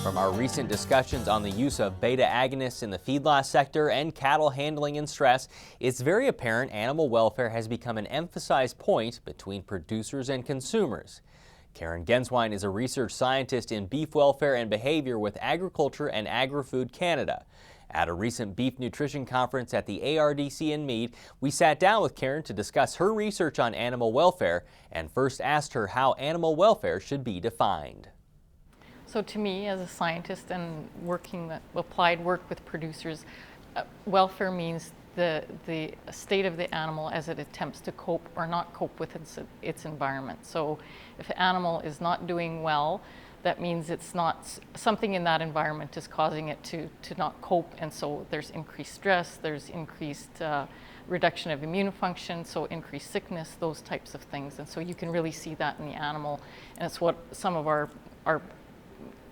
From our recent discussions on the use of beta agonists in the feedlot sector and cattle handling and stress, it's very apparent animal welfare has become an emphasized point between producers and consumers. Karen Genswein is a research scientist in beef welfare and behavior with Agriculture and Agri-Food Canada. At a recent beef nutrition conference at the ARDC in Meade, we sat down with Karen to discuss her research on animal welfare and first asked her how animal welfare should be defined. So to me, as a scientist and working applied work with producers, welfare means the state of the animal as it attempts to cope or not cope with its environment. So if an animal is not doing well, that means it's not something in that environment is causing it to not cope, and so there's increased stress, there's increased reduction of immune function, so increased sickness, those types of things. And so you can really see that in the animal, and it's what some of our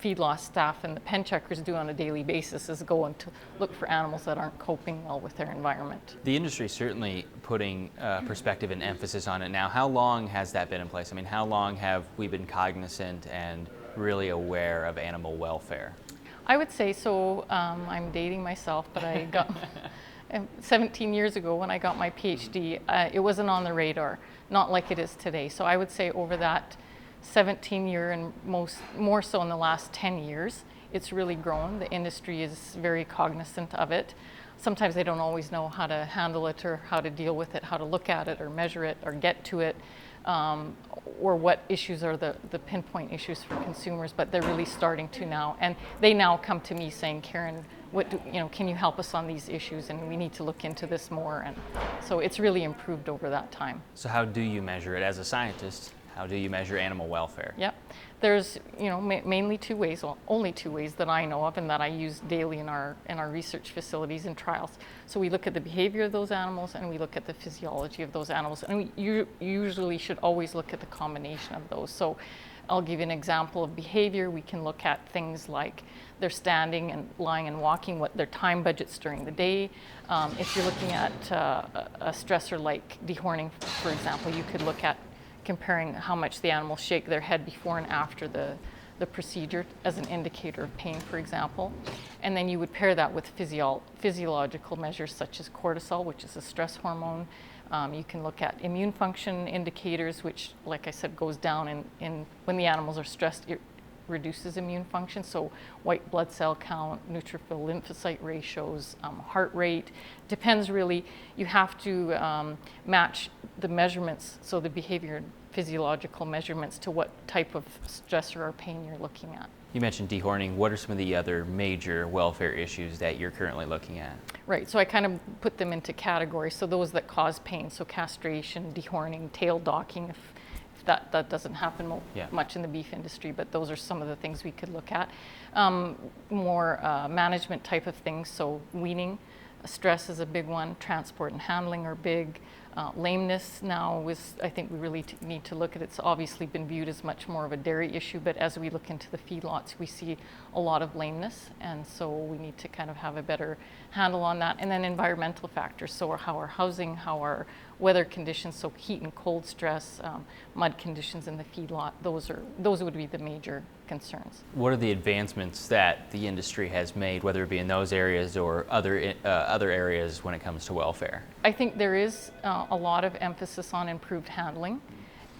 feedlot staff and the pen checkers do on a daily basis, is go and to look for animals that aren't coping well with their environment. The industry is certainly putting perspective and emphasis on it now. How long has that been in place? I mean, how long have we been cognizant and really aware of animal welfare? I would say so. I'm dating myself, but I got 17 years ago when I got my PhD, it wasn't on the radar, not like it is today. So I would say over that 17-year and more so in the last 10 years, it's really grown. The industry is very cognizant of it. Sometimes they don't always know how to handle it or how to deal with it, how to look at it or measure it or get to it, or what issues are the pinpoint issues for consumers, but they're really starting to now. And they now come to me saying, Karen, can you help us on these issues, and we need to look into this more. And so it's really improved over that time. So how do you measure it as a scientist? How do you measure animal welfare? Yep. There's mainly two ways, well, only two ways that I know of and that I use daily in our research facilities and trials. So we look at the behavior of those animals and we look at the physiology of those animals. And we usually should always look at the combination of those. So I'll give you an example of behavior. We can look at things like their standing and lying and walking, what their time budgets during the day. If you're looking at a stressor like dehorning, for example, you could look at comparing how much the animals shake their head before and after the procedure as an indicator of pain, for example. And then you would pair that with physiological measures such as cortisol, which is a stress hormone. You can look at immune function indicators, which, like I said, goes down in when the animals are stressed, it reduces immune function. So white blood cell count, neutrophil lymphocyte ratios, heart rate. Depends really, you have to match the measurements, so the behavior and physiological measurements, to what type of stressor or pain you're looking at. You mentioned dehorning. What are some of the other major welfare issues that you're currently looking at? Right, so I kind of put them into categories. So those that cause pain, so castration, dehorning, tail docking, if that doesn't happen much in the beef industry, but those are some of the things we could look at. More management type of things, so weaning, stress is a big one, transport and handling are big. Lameness now I think we really need to look at it. It's obviously been viewed as much more of a dairy issue, but as we look into the feedlots, we see a lot of lameness, and so we need to kind of have a better handle on that. And then environmental factors, so how our housing, how our weather conditions, so heat and cold stress, mud conditions in the feedlot, those would be the major concerns. What are the advancements that the industry has made, whether it be in those areas or other areas when it comes to welfare? I think there is a lot of emphasis on improved handling,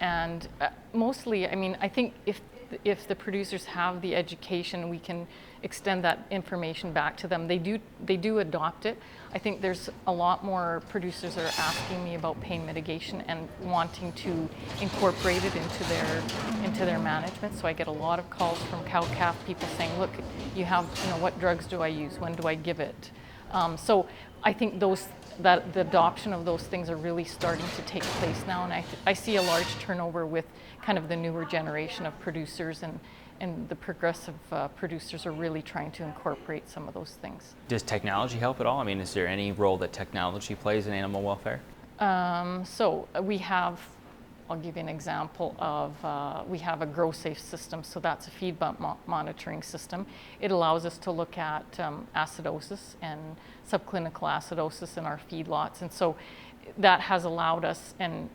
and mostly, I mean, I think if the producers have the education, we can extend that information back to them. They do adopt it. I think there's a lot more producers that are asking me about pain mitigation and wanting to incorporate it into their management. So I get a lot of calls from cow-calf people saying, look, you have, what drugs do I use? When do I give it? So I think that the adoption of those things are really starting to take place now, and I see a large turnover with kind of the newer generation of producers, and the progressive producers are really trying to incorporate some of those things. Does technology help at all? I mean, is there any role that technology plays in animal welfare? So we have, I'll give you an example of, we have a GrowSafe system, so that's a feed bump monitoring system. It allows us to look at acidosis and subclinical acidosis in our feedlots, and so that has allowed us, and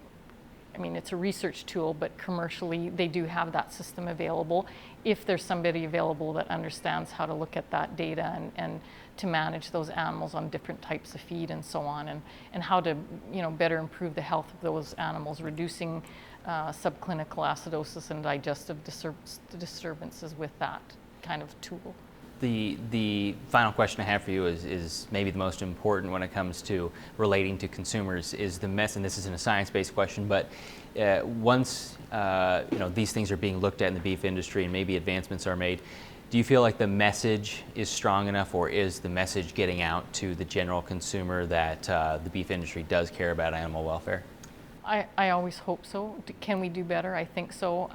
I mean, it's a research tool, but commercially they do have that system available if there's somebody available that understands how to look at that data and to manage those animals on different types of feed and so on, and how to, you know, better improve the health of those animals, reducing subclinical acidosis and digestive disturbances with that kind of tool. The final question I have for you is maybe the most important when it comes to relating to consumers is the mess, and this isn't a science-based question, but once you know, these things are being looked at in the beef industry and maybe advancements are made, do you feel like the message is strong enough, or is the message getting out to the general consumer that the beef industry does care about animal welfare? I always hope so. Can we do better? I think so.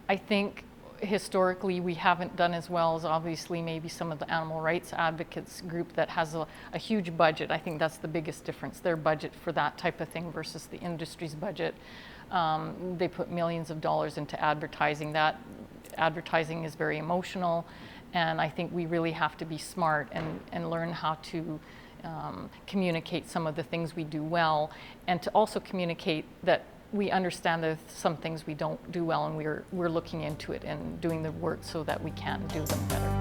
I think historically we haven't done as well as obviously maybe some of the animal rights advocates group that has a huge budget. I think that's the biggest difference, their budget for that type of thing versus the industry's budget. They put millions of dollars into advertising. That advertising is very emotional, and I think we really have to be smart and learn how to communicate some of the things we do well, and to also communicate that we understand that some things we don't do well, and we're looking into it and doing the work so that we can do them better.